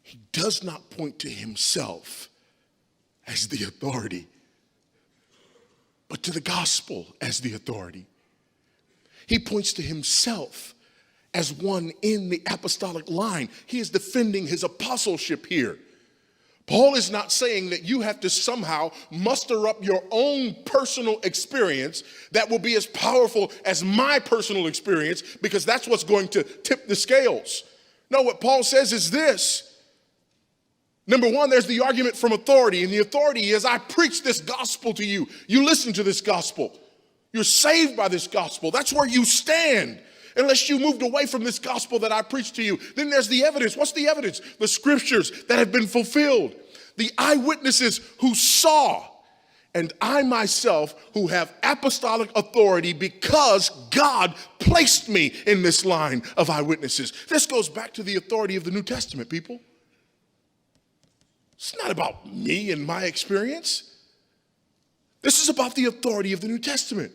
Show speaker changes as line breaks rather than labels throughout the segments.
He does not point to himself as the authority, but to the gospel as the authority. He points to himself as one in the apostolic line. He is defending his apostleship here. Paul is not saying that you have to somehow muster up your own personal experience that will be as powerful as my personal experience, because that's what's going to tip the scales. No, what Paul says is this. Number one, there's the argument from authority, and the authority is, I preach this gospel to you. You listen to this gospel. You're saved by this gospel. That's where you stand. Unless you moved away from this gospel that I preached to you. Then there's the evidence. What's the evidence? The scriptures that have been fulfilled. The eyewitnesses who saw. And I myself who have apostolic authority because God placed me in this line of eyewitnesses. This goes back to the authority of the New Testament, people. It's not about me and my experience. This is about the authority of the New Testament.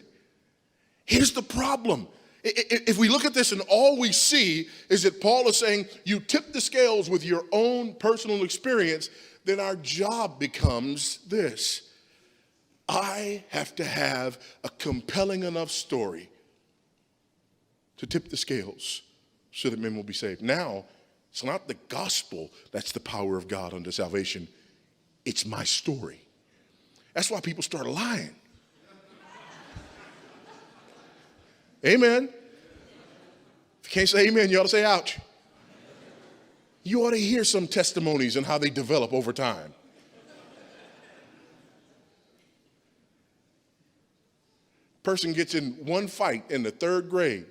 Here's the problem. If we look at this and all we see is that Paul is saying you tip the scales with your own personal experience, then our job becomes this. I have to have a compelling enough story to tip the scales so that men will be saved. Now, it's not the gospel that's the power of God unto salvation. It's my story. That's why people start lying. Amen. If you can't say amen, you ought to say ouch. You ought to hear some testimonies and how they develop over time. Person gets in one fight in the 3rd grade.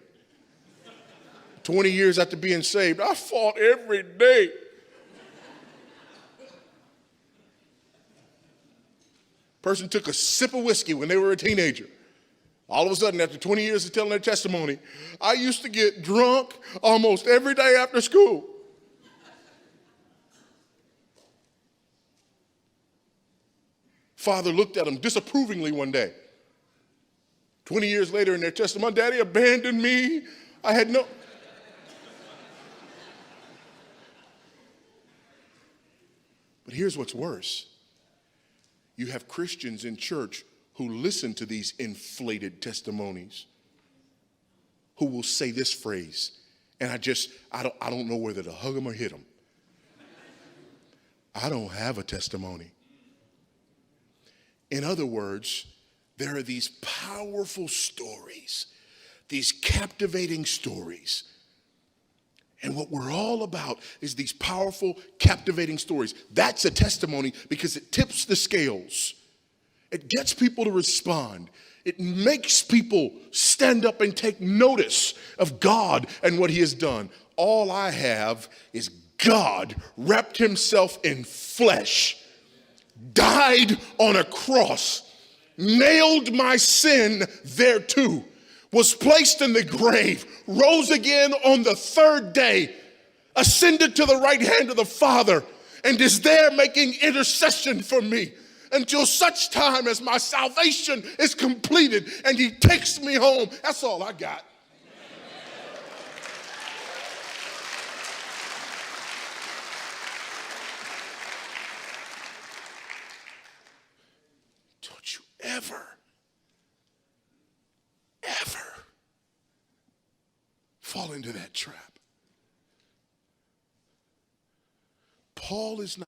20 years after being saved, I fought every day. Person took a sip of whiskey when they were a teenager. All of a sudden, after 20 years of telling their testimony, I used to get drunk almost every day after school. Father looked at them disapprovingly one day. 20 years later in their testimony, Daddy abandoned me. I had no... But here's what's worse. You have Christians in church who listen to these inflated testimonies, who will say this phrase, and I don't know whether to hug them or hit them. I don't have a testimony. In other words, there are these powerful stories, these captivating stories. And what we're all about is these powerful, captivating stories. That's a testimony because it tips the scales. It gets people to respond. It makes people stand up and take notice of God and what he has done. All I have is God wrapped himself in flesh, died on a cross, nailed my sin thereto, was placed in the grave, rose again on the 3rd day, ascended to the right hand of the Father, and is there making intercession for me until such time as my salvation is completed and he takes me home. That's all I got. Don't you ever fall into that trap. Paul is not